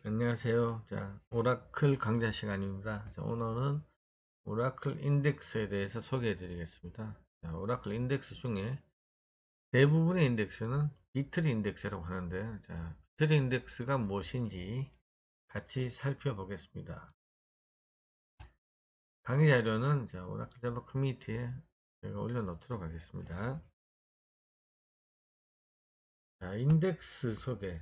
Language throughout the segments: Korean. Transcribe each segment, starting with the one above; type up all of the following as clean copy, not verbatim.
안녕하세요. 자, 오라클 강좌 시간입니다. 자, 오늘은 오라클 인덱스에 대해서 소개해 드리겠습니다. 자, 오라클 인덱스 중에 대부분의 인덱스는 비트리 인덱스라고 하는데, 자, 비트리 인덱스가 무엇인지 같이 살펴보겠습니다. 강의 자료는 자, 오라클 자바 커뮤니티에 제가 올려놓도록 하겠습니다. 자, 인덱스 소개.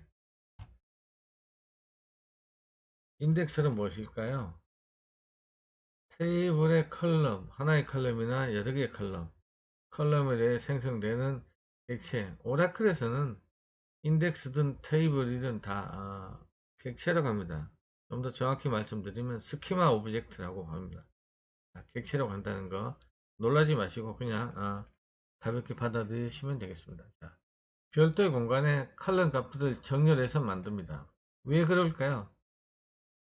인덱스는 무엇일까요? 테이블의 컬럼, 하나의 컬럼이나 여러 개의 컬럼에 대해 생성되는 객체. 오라클에서는 인덱스든 테이블이든 다 객체라고 합니다. 좀 더 정확히 말씀드리면 스키마 오브젝트라고 합니다. 객체라고 한다는 거 놀라지 마시고 그냥 가볍게 받아들이시면 되겠습니다. 자, 별도의 공간에 컬럼 값들을 정렬해서 만듭니다. 왜 그럴까요?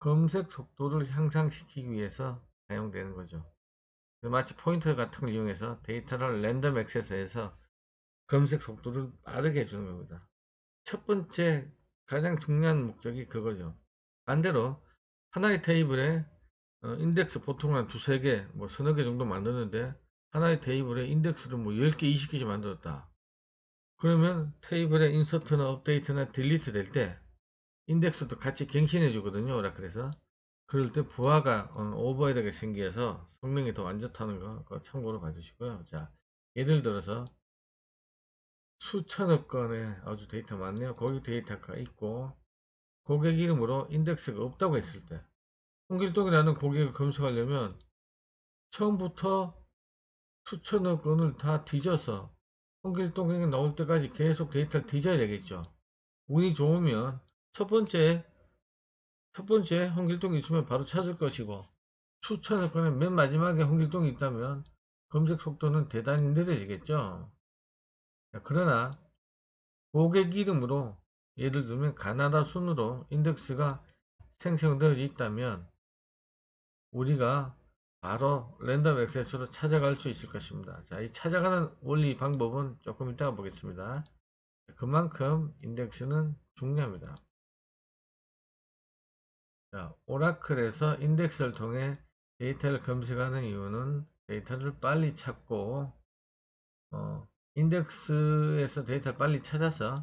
검색 속도를 향상시키기 위해서 사용되는 거죠. 마치 포인터 같은 걸 이용해서 데이터를 랜덤 액세스해서 검색 속도를 빠르게 해주는 겁니다. 첫 번째 가장 중요한 목적이 그거죠. 반대로 하나의 테이블에 인덱스 보통 한 두세 개, 뭐 서너 개 정도 만드는데 하나의 테이블에 인덱스를 뭐 10개, 20개씩 만들었다. 그러면 테이블에 인서트나 업데이트나 딜리트 될 때 인덱스도 같이 갱신해 주거든요. 오라클에서. 그럴 때 부하가 오버헤드가 생겨서 성능이 더 안 좋다는 거 그거 참고로 봐주시고요. 자, 예를 들어서 수천억 건의 아주 데이터 많네요. 고객 데이터가 있고 고객 이름으로 인덱스가 없다고 했을 때 홍길동이라는 고객을 검색하려면 처음부터 수천억 건을 다 뒤져서 홍길동이 나올 때까지 계속 데이터를 뒤져야 되겠죠. 운이 좋으면 첫 번째 홍길동이 있으면 바로 찾을 것이고 수천억 건의 맨 마지막에 홍길동이 있다면 검색 속도는 대단히 느려지겠죠. 그러나 고객 이름으로 예를 들면 가나다 순으로 인덱스가 생성되어 있다면 우리가 바로 랜덤 액세스로 찾아갈 수 있을 것입니다. 자, 이 찾아가는 원리 방법은 조금 이따가 보겠습니다. 그만큼 인덱스는 중요합니다. 자, 오라클에서 인덱스를 통해 데이터를 검색하는 이유는 데이터를 빨리 찾고 인덱스에서 데이터를 빨리 찾아서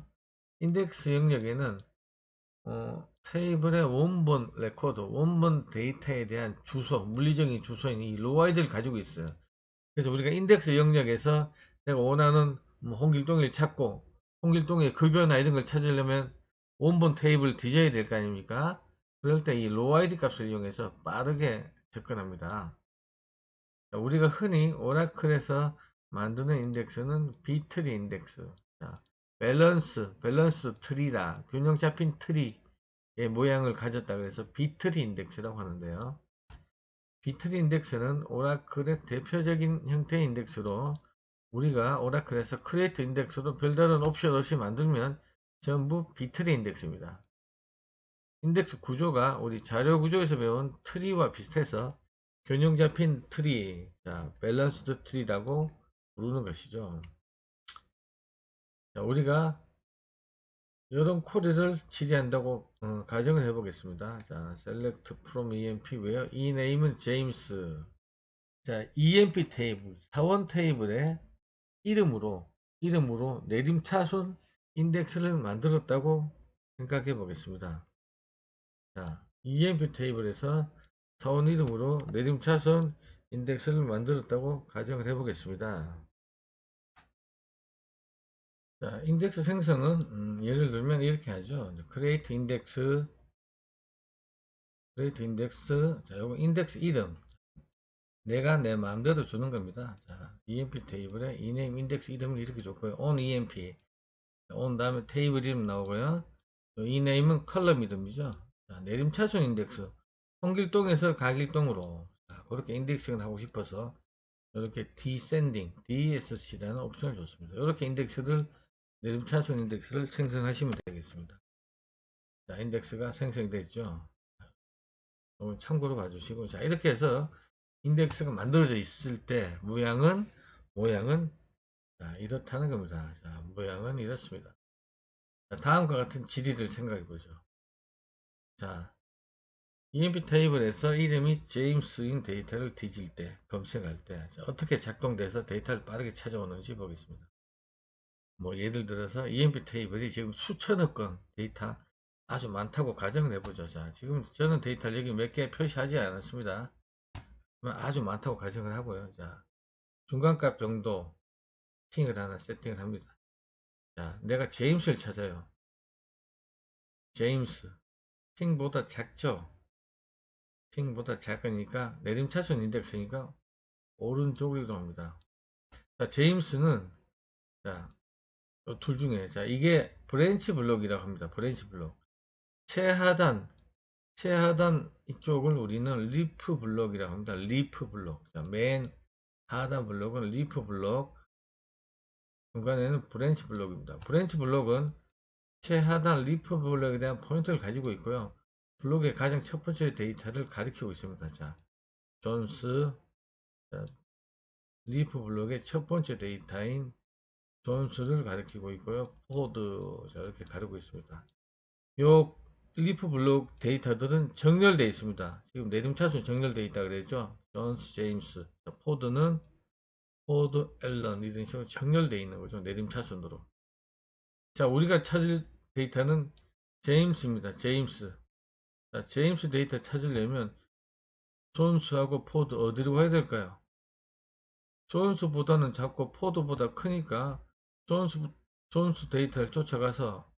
인덱스 영역에는 테이블의 원본 레코드, 원본 데이터에 대한 주소, 물리적인 주소인 이 로아이드를 가지고 있어요. 그래서 우리가 인덱스 영역에서 내가 원하는 뭐 홍길동을 찾고 홍길동의 급여나 이런 걸 찾으려면 원본 테이블을 뒤져야 될 거 아닙니까? 그럴 때 이 로아이드 값을 이용해서 빠르게 접근합니다. 우리가 흔히 오라클에서 만드는 인덱스는 비트리 인덱스. 자, 밸런스 트리다. 균형 잡힌 트리의 모양을 가졌다 그래서 비트리 인덱스라고 하는데요. 비트리 인덱스는 오라클의 대표적인 형태의 인덱스로 우리가 오라클에서 크리에이트 인덱스로 별다른 옵션 없이 만들면 전부 비트리 인덱스입니다. 인덱스 구조가 우리 자료 구조에서 배운 트리와 비슷해서 균형 잡힌 트리, 자, 밸런스드 트리라고 부르는 것이죠. 자, 우리가 이런 쿼리를 처리한다고 가정을 해보겠습니다. 자, select from EMP where ename은 제임스. 자, EMP 테이블, 사원 테이블의 이름으로 내림차순 인덱스를 만들었다고 생각해 보겠습니다. 자, EMP 테이블에서 사원 이름으로 내림차순 인덱스를 만들었다고 가정을 해 보겠습니다. 자, 인덱스 생성은 예를 들면 이렇게 하죠. create index, 자, 요거 인덱스 이름 내가 내 마음대로 주는 겁니다. 자, EMP 테이블에 ename 인덱스 이름을 이렇게 줬고요. on EMP 온 다음에 테이블 이름 나오고요. 이 네임은 컬럼 이름이죠. 자, 내림차순 인덱스. 홍길동에서 가길동으로. 자, 그렇게 인덱싱을 하고 싶어서 이렇게 descending, DSC라는 옵션을 줬습니다. 이렇게 인덱스를 내림차순 인덱스를 생성하시면 되겠습니다. 자, 인덱스가 생성이 됐죠. 참고로 봐주시고 자, 이렇게 해서 인덱스가 만들어져 있을 때 모양은 자, 이렇다는 겁니다. 자, 모양은 이렇습니다. 자, 다음과 같은 질의를 생각해 보죠. 자, EMP 테이블에서 이름이 제임스인 데이터를 뒤질 때, 검색할 때 어떻게 작동돼서 데이터를 빠르게 찾아오는지 보겠습니다. 뭐 예를 들어서 EMP 테이블이 지금 수천억 건 데이터 아주 많다고 가정을 해보죠. 자, 지금 저는 데이터를 여기 몇 개 표시하지 않았습니다. 아주 많다고 가정을 하고요. 자, 중간값 정도 팅을 하나 세팅을 합니다. 자, 내가 제임스를 찾아요. 제임스. 팅보다 작죠? 팅보다 작으니까 내림차순 인덱스니까 오른쪽으로 이동합니다. 자, 제임스는 자, 둘 중에 자, 이게 브랜치 블록이라고 합니다. 브랜치 블록. 최하단 이쪽을 우리는 리프 블록이라고 합니다. 리프 블록. 자, 맨 하단 블록은 리프 블록, 중간에는 브랜치 블록입니다. 브랜치 블록은 최하단 리프 블록에 대한 포인트를 가지고 있고요. 블록의 가장 첫 번째 데이터를 가리키고 있습니다. 자, 존스, 자, 리프 블록의 첫 번째 데이터인 존스를 가리키고 있고요. 포드, 자, 이렇게 가리고 있습니다. 요 리프 블록 데이터들은 정렬되어 있습니다. 지금 내림차순 정렬되어 있다 그랬죠. 존스, 제임스, 자, 포드는 포드, 앨런 이런 식으로 정렬되어 있는 거죠. 내림차순으로. 자, 우리가 찾을 데이터는 제임스입니다. 제임스. 자, 제임스 데이터 찾으려면 존스하고 포드 어디로 가야 될까요? 존스보다는 작고 포드보다 크니까 존스 데이터를 쫓아가서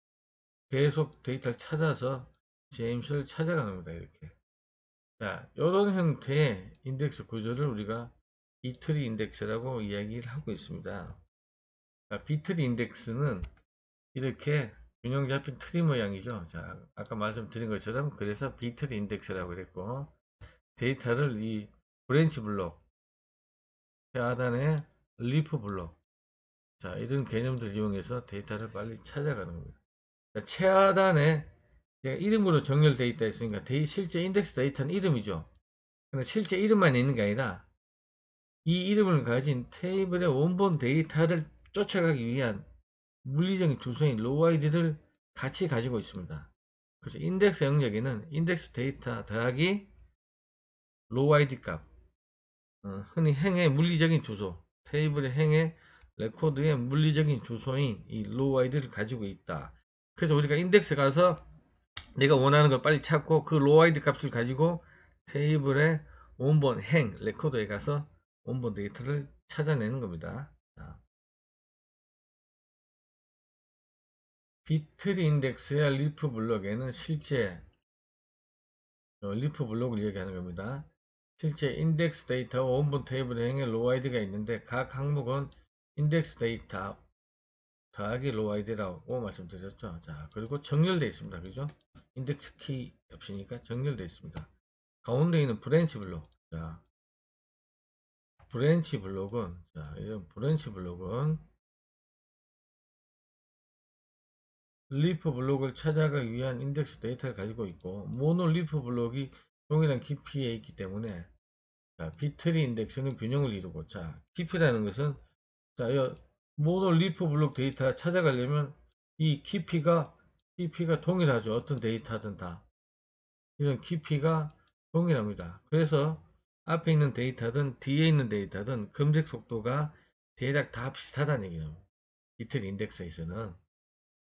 계속 데이터를 찾아서 제임스를 찾아가는 겁니다. 이렇게. 자, 이런 형태의 인덱스 구조를 우리가 비트리 인덱스라고 이야기를 하고 있습니다. 자, 비트리 인덱스는 이렇게 균형 잡힌 트리 모양이죠. 자, 아까 말씀드린 것처럼 그래서 비트리 인덱스라고 그랬고, 데이터를 이 브랜치 블록, 하단에 리프 블록, 자, 이런 개념들 이용해서 데이터를 빨리 찾아가는 겁니다. 자, 최하단에 이름으로 정렬되어 있다 했으니까 실제 인덱스 데이터는 이름이죠. 근데 실제 이름만 있는 게 아니라 이 이름을 가진 테이블의 원본 데이터를 쫓아가기 위한 물리적인 주소인 로우 아이디를 같이 가지고 있습니다. 그래서 인덱스 영역에는 인덱스 데이터 더하기 로우 아이디 값, 흔히 행의 물리적인 주소, 테이블의 행의 레코드의 물리적인 주소인 이 로우 아이디를 가지고 있다. 그래서 우리가 인덱스 가서 내가 원하는 걸 빨리 찾고 그 로우 아이디 값을 가지고 테이블의 원본 행 레코드에 가서 원본 데이터를 찾아내는 겁니다. 자, 비트리 인덱스의 리프 블록에는 실제 리프 블록을 얘기하는 겁니다. 실제 인덱스 데이터와 원본 테이블 행의 로우 아이디가 있는데 각 항목은 인덱스 데이터 더하기 로우 아이디라고 말씀드렸죠. 자, 그리고 정렬되어 있습니다. 그죠? 인덱스 키 값이니까 정렬되어 있습니다. 가운데 있는 브랜치 블록. 자, 브랜치 블록은 자, 이런 브랜치 블록은 리프 블록을 찾아가기 위한 인덱스 데이터를 가지고 있고 모노 리프 블록이 동일한 깊이에 있기 때문에 자, 비트리 인덱스는 균형을 이루고 자, 깊이라는 것은 자, 모노 리프 블록 데이터 찾아가려면 이 깊이가 동일하죠. 어떤 데이터든 다 이런 깊이가 동일합니다. 그래서 앞에 있는 데이터든 뒤에 있는 데이터든 검색 속도가 대략 다 비슷하다는 얘기예요. 비트리 인덱스에서는.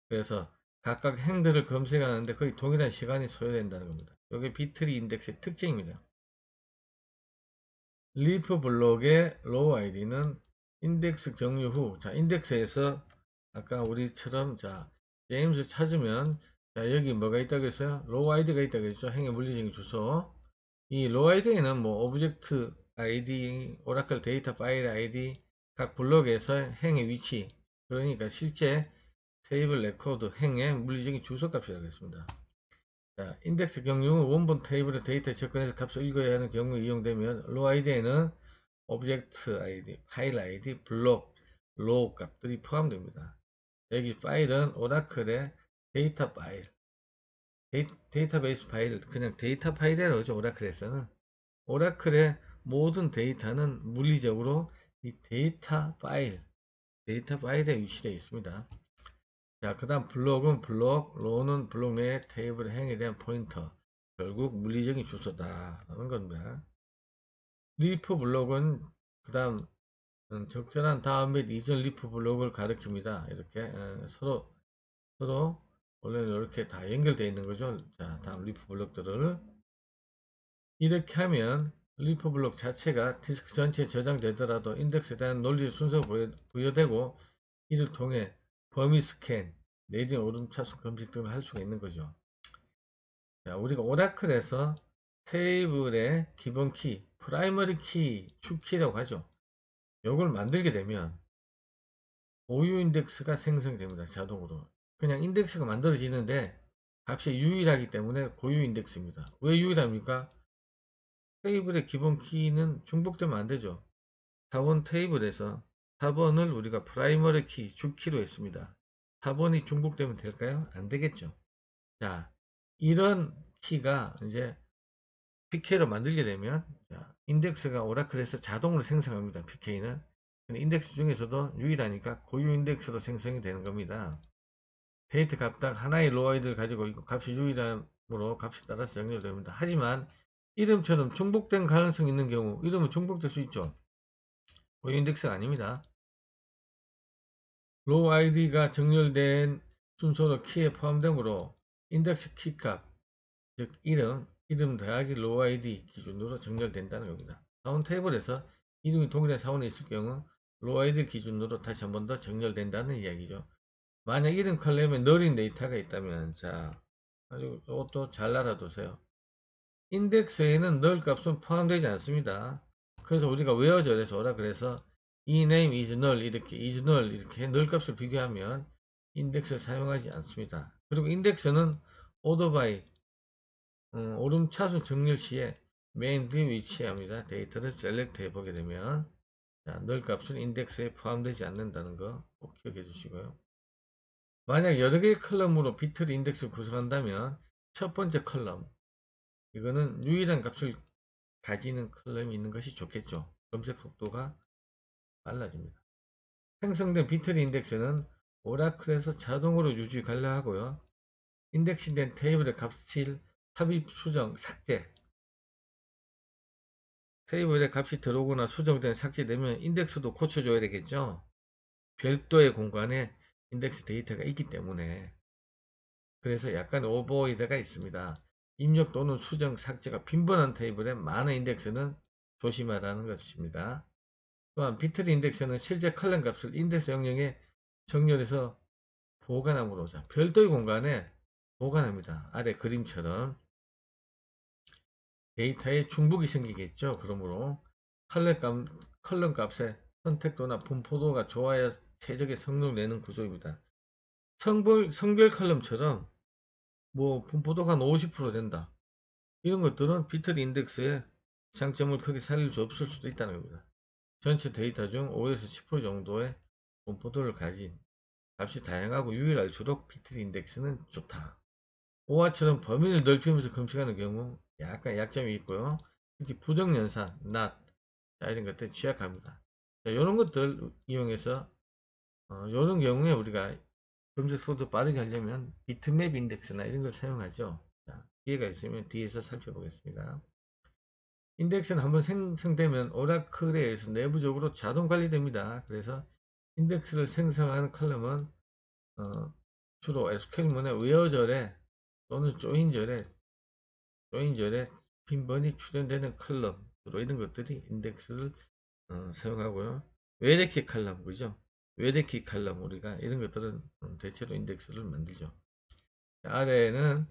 그래서 각각 행들을 검색하는데 거의 동일한 시간이 소요된다는 겁니다. 이게 비트리 인덱스의 특징입니다. 리프 블록의 로우 아이디는 인덱스 경유 후, 자, 인덱스에서 아까 우리처럼, 자, 제임스 찾으면, 자, 여기 뭐가 있다고 했어요? 로우 아이디가 있다고 했죠? 행의 물리적인 주소. 이 로우 아이디에는 뭐, 오브젝트 아이디, 오라클 데이터 파일 아이디, 각 블록에서 행의 위치, 그러니까 실제 테이블 레코드 행의 물리적인 주소값이라고 했습니다. 자, 인덱스 경유는 원본 테이블의 데이터 접근해서 값을 읽어야 하는 경우에 이용되면 로우 아이디에는 오브젝트 아이디, 파일 아이디, 블록, 로우 값들이 포함됩니다. 여기 파일은 오라클의 데이터 파일, 데이터베이스 파일, 그냥 데이터 파일이라고 하죠. 오라클에서는. 오라클의 모든 데이터는 물리적으로 이 데이터 파일에 위치되어 있습니다. 자, 그 다음 블록은 블록, 로우는 블록 내의 테이블 행에 대한 포인터. 결국 물리적인 주소다라는 겁니다. 리프 블록은 그 다음 적절한 다음 및 이전 리프 블록을 가리킵니다. 이렇게 서로 원래는 이렇게 다 연결되어 있는 거죠. 자, 다음 리프 블록들을 이렇게 하면 리프 블록 자체가 디스크 전체에 저장되더라도 인덱스에 대한 논리 순서가 부여되고 이를 통해 범위 스캔, 내지는 오름차순 검색 등을 할 수가 있는 거죠. 자, 우리가 오라클에서 테이블의 기본 키, 프라이머리 키, 축키라고 하죠. 이걸 만들게 되면 고유 인덱스가 생성됩니다. 자동으로. 그냥 인덱스가 만들어지는데 값이 유일하기 때문에 고유 인덱스입니다. 왜 유일합니까? 테이블의 기본 키는 중복되면 안 되죠. 4번 테이블에서 4번을 우리가 프라이머리 키, 주키로 했습니다. 4번이 중복되면 될까요? 안 되겠죠. 자, 이런 키가 이제 PK로 만들게 되면 자, 인덱스가 오라클에서 자동으로 생성합니다. PK는. 인덱스 중에서도 유일하니까 고유 인덱스로 생성이 되는 겁니다. 데이터 값당 하나의 로아이드를 가지고 있고 값이 유일함으로 값에 따라서 정렬됩니다. 하지만 이름처럼 중복된 가능성이 있는 경우 이름은 중복될 수 있죠. 고유 인덱스가 아닙니다. 로우 아이디가 정렬된 순서로 키에 포함되므로 인덱스 키값, 즉 이름 더하기 로우 아이디 기준으로 정렬된다는 겁니다. 사원 테이블에서 이름이 동일한 사원에 있을 경우 로우 아이디 기준으로 다시 한 번 더 정렬된다는 이야기죠. 만약 이름 컬럼에 널인 데이터가 있다면 자, 이것도 잘 알아두세요. 인덱스에는 널 값은 포함되지 않습니다. 그래서 우리가 웨어절에서 오라 그래서 이 name is null 이렇게 널 값을 비교하면 인덱스를 사용하지 않습니다. 그리고 인덱스는 order by 오름차순 정렬 시에 메인 뒤에 위치합니다. 데이터를 셀렉트 해보게 되면 자, 널 값은 인덱스에 포함되지 않는다는 거 꼭 기억해 주시고요. 만약 여러 개의 컬럼으로 비트를 인덱스를 구성한다면 첫 번째 컬럼 이거는 유일한 값을 가지는 컬럼이 있는 것이 좋겠죠. 검색 속도가 빨라집니다. 생성된 비트리 인덱스는 오라클에서 자동으로 유지 관리하고요. 인덱싱된 테이블의 값을 삽입, 수정, 삭제. 테이블에 값이 들어오거나 수정된 삭제되면 인덱스도 고쳐줘야 되겠죠. 별도의 공간에 인덱스 데이터가 있기 때문에 그래서 약간 오버리드가 있습니다. 입력 또는 수정, 삭제가 빈번한 테이블에 많은 인덱스는 조심하라는 것입니다. 또한 비트리 인덱스는 실제 컬럼 값을 인덱스 영역에 정렬해서 보관함으로 자, 별도의 공간에 보관합니다. 아래 그림처럼 데이터에 중복이 생기겠죠. 그러므로 컬럼 값의 선택도나 분포도가 좋아야 최적의 성능을 내는 구조입니다. 성별 컬럼처럼 뭐 분포도가 한 50% 된다. 이런 것들은 비트리 인덱스의 장점을 크게 살릴 수 없을 수도 있다는 겁니다. 전체 데이터 중 5에서 10% 정도의 분포도를 가진 값이 다양하고 유일할수록 비트리 인덱스는 좋다. 오화처럼 범위를 넓히면서 검색하는 경우 약간 약점이 있고요. 특히 부정연산, not 이런 것들 취약합니다. 자, 이런 것들 이용해서 이런 경우에 우리가 검색 속도 빠르게 하려면 비트맵 인덱스나 이런 걸 사용하죠. 자, 기회가 있으면 뒤에서 살펴보겠습니다. 인덱스는 한번 생성되면 오라클에 의해서 내부적으로 자동 관리됩니다. 그래서 인덱스를 생성하는 컬럼은 주로 SQL문의 웨어절에 또는 조인절에 빈번히 출현되는 컬럼 주로 이런 것들이 인덱스를 사용하고요. 외래키 컬럼 그죠? 외래키 컬럼 우리가 이런 것들은 대체로 인덱스를 만들죠. 아래에는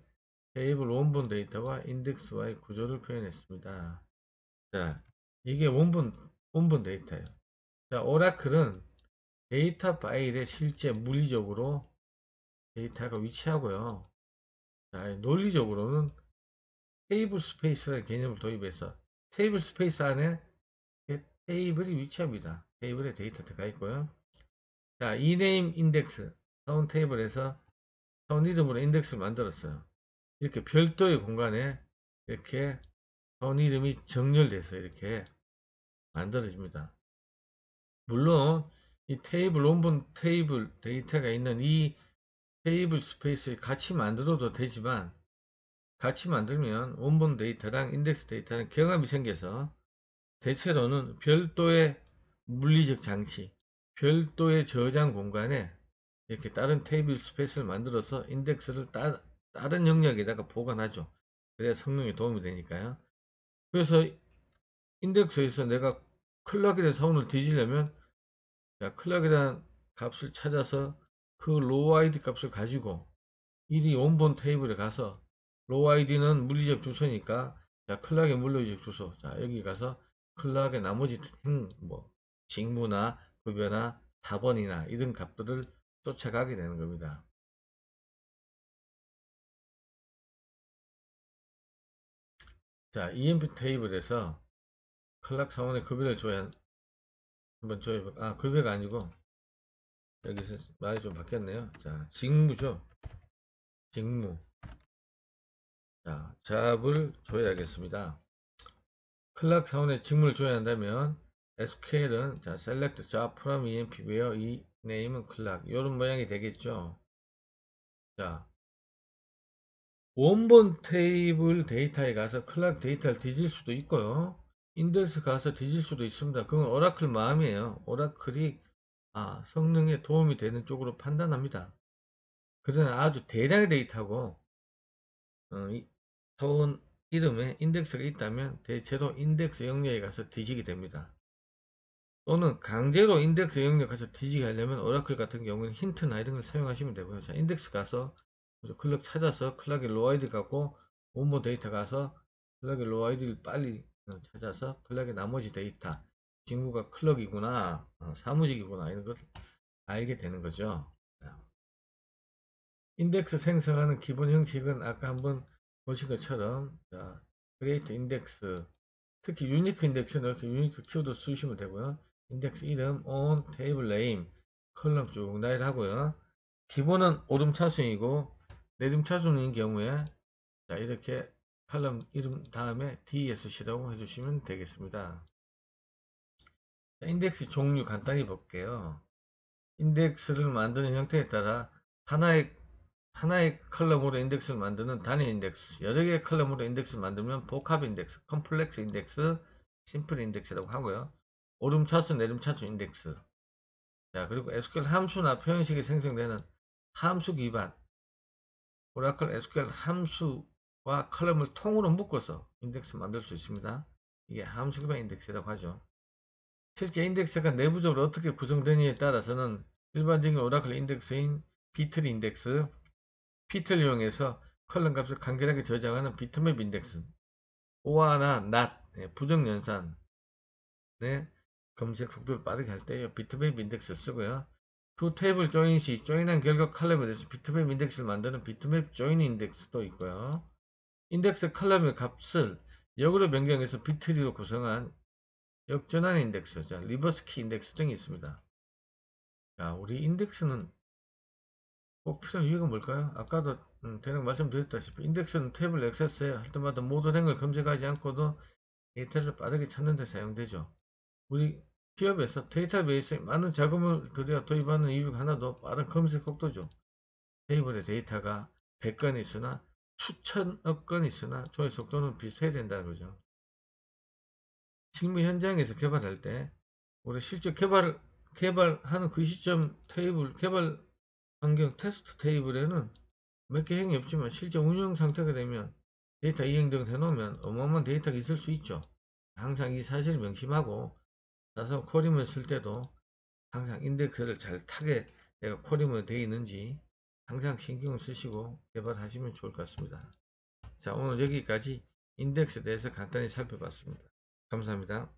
테이블 원본 데이터와 인덱스와의 구조를 표현했습니다. 자, 이게 원본 데이터예요. 자, 오라클은 데이터 파일에 실제 물리적으로 데이터가 위치하고요. 자, 논리적으로는 테이블 스페이스라는 개념을 도입해서 테이블 스페이스 안에 테이블이 위치합니다. 테이블에 데이터 들어가 있고요. 자, 이네임 인덱스 사운 테이블에서 사운 이름으로 인덱스를 만들었어요. 이렇게 별도의 공간에 이렇게 사운 이름이 정렬돼서 이렇게 만들어집니다. 물론 이 테이블 원본 테이블 데이터가 있는 이 테이블 스페이스에 같이 만들어도 되지만 같이 만들면 원본 데이터랑 인덱스 데이터랑 경합이 생겨서 대체로는 별도의 물리적 장치, 별도의 저장 공간에 이렇게 다른 테이블 스페이스를 만들어서 인덱스를 다른 영역에다가 보관하죠. 그래야 성능에 도움이 되니까요. 그래서 인덱스에서 내가 클락이라는 사원을 뒤지려면 클락이라는 값을 찾아서 그 로우 아이디 값을 가지고 이 원본 테이블에 가서 로우 아이디는 물리적 주소니까 클락의 물리적 주소, 여기 가서 클락의 나머지 직무나 급여나 4번이나 이런 값들을 쫓아가게 되는 겁니다. EMP 테이블에서 클락 사원의 급여를 한번 줘야, 급여가 아니고, 여기서 말이 좀 바뀌었네요. 직무죠. 직무. 잡을 줘야겠습니다. 클락 사원의 직무를 줘야 한다면, SQL은, select job from EMP where 이 name은 클락. 이런 모양이 되겠죠. 원본 테이블 데이터에 가서 클락 데이터를 뒤질 수도 있고요. 인덱스 가서 뒤질 수도 있습니다. 그건 오라클 마음이에요. 오라클이 성능에 도움이 되는 쪽으로 판단합니다. 그러나 아주 대량의 데이터고 사원 이름에 인덱스가 있다면 대체로 인덱스 영역에 가서 뒤지게 됩니다. 또는 강제로 인덱스 영역 가서 뒤지게 하려면 오라클 같은 경우는 힌트나 이런 걸 사용하시면 되고요. 인덱스 가서 클락 찾아서 클락의 로우 아이디 갖고 원본 데이터 가서 클락의 로우 아이디를 빨리 찾아서 클락의 나머지 데이터 직무가 클럭이구나 사무직이구나 이런 걸 알게 되는 거죠. 인덱스 생성하는 기본 형식은 아까 한번 보신 것처럼 create index 특히 유니크 인덱스는 이렇게 유니크 키워드 쓰시면 되고요. 인덱스 이름, on, table name, 컬럼 쭉 나열을 하고요. 기본은 오름차순이고 내림차순인 경우에 이렇게 컬럼 이름 다음에 DSC라고 해주시면 되겠습니다. 인덱스 종류 간단히 볼게요. 인덱스를 만드는 형태에 따라 하나의 컬럼으로 인덱스를 만드는 단일 인덱스, 여러 개의 컬럼으로 인덱스를 만들면 복합 인덱스, 컴플렉스 인덱스, 심플 인덱스라고 하고요. 오름차순, 내림차순 인덱스. 그리고 SQL 함수나 표현식이 생성되는 함수 기반, 오라클 SQL 함수와 컬럼을 통으로 묶어서 인덱스 만들 수 있습니다. 이게 함수 기반 인덱스라고 하죠. 실제 인덱스가 내부적으로 어떻게 구성되느냐에 따라서는 일반적인 오라클 인덱스인 비틀 인덱스, 비틀 이용해서 컬럼 값을 간결하게 저장하는 비트맵 인덱스, OR나 NOT, 부정연산, 검색 속도를 빠르게 할 때 비트맵 인덱스 쓰고요. 두 테이블 조인 시 조인한 결과 컬럼에 대해서 비트맵 인덱스를 만드는 비트맵 조인 인덱스도 있고요. 인덱스 컬럼의 값을 역으로 변경해서 비트리로 구성한 역전환 인덱스, 리버스 키 인덱스 등이 있습니다. 우리 인덱스는 꼭 필요한 이유가 뭘까요? 아까도 대략 말씀드렸다시피 인덱스는 태블 액세스 할 때마다 모든 행을 검색하지 않고도 데이터를 빠르게 찾는 데 사용되죠. 우리 기업에서 데이터베이스에 많은 자금을 들여 도입하는 이유가 하나도 빠른 검색 속도죠. 테이블에 데이터가 100건 있으나 수천억 건 있으나 조회 속도는 비슷해야 된다는 거죠. 실무 현장에서 개발할 때 우리 실제 개발하는 그 시점 테이블 개발 환경 테스트 테이블에는 몇 개 행이 없지만 실제 운영 상태가 되면 데이터 이행 등을 해놓으면 어마어마한 데이터가 있을 수 있죠. 항상 이 사실을 명심하고 나서 쿼리문을 쓸 때도 항상 인덱스를 잘 타게 내가 쿼리문에 되어 있는지 항상 신경을 쓰시고 개발하시면 좋을 것 같습니다. 오늘 여기까지 인덱스에 대해서 간단히 살펴봤습니다. 감사합니다.